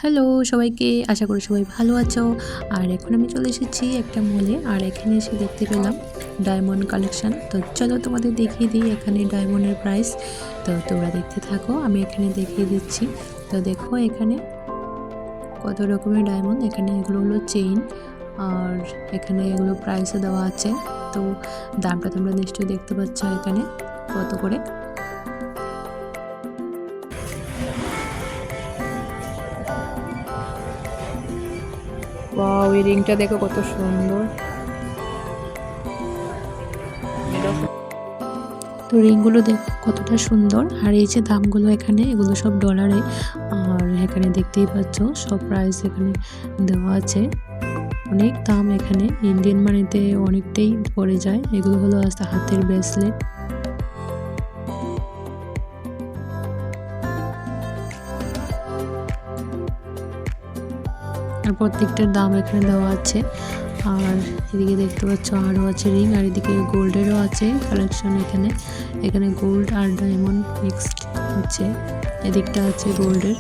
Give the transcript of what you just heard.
Hello সবাইকে, আশা করি সবাই ভালো আছো। আর এখন আমি চলে এসেছি একটা মলে, আর এখানে এসে দেখতে পেলাম ডায়মন্ড কালেকশন। তো চলো তোমাদের দেখিয়ে দিই এখানে ডায়মন্ডের প্রাইস। তো তোমরা দেখতে থাকো, আমি এখানে দেখিয়ে দিচ্ছি। তো দেখো এখানে কত রকমের ডায়মন্ড, এখানে এগুলো হলো চেইন, আর এখানে এগুলো প্রাইসও দেওয়া আছে। তো দামটা তোমরা নিশ্চয়ই দেখতে পাচ্ছ এখানে কত করে। ওয়াও, এই রিংটা দেখো কত সুন্দর। তো রিংগুলো দেখো কতটা সুন্দর, আর এই যে দামগুলো এখানে এগুলো সব ডলারে। আর এখানে দেখতেই পাচ্ছ সব প্রাইস এখানে দেওয়া আছে। অনেক দাম এখানে, ইন্ডিয়ান মানিতে অনেকটাই পড়ে যায়। এগুলো হলো হাতের ব্রেসলেট। আর প্রত্যেকটার দাম এখানে দেওয়া আছে। আর এদিকে দেখতে পাচ্ছ আরও আছে রিং, আর এদিকে গোল্ডেরও আছে কালেকশন। এখানে গোল্ড আর ডায়মন্ড মিক্সড হচ্ছে, এদিকটা আছে গোল্ডের।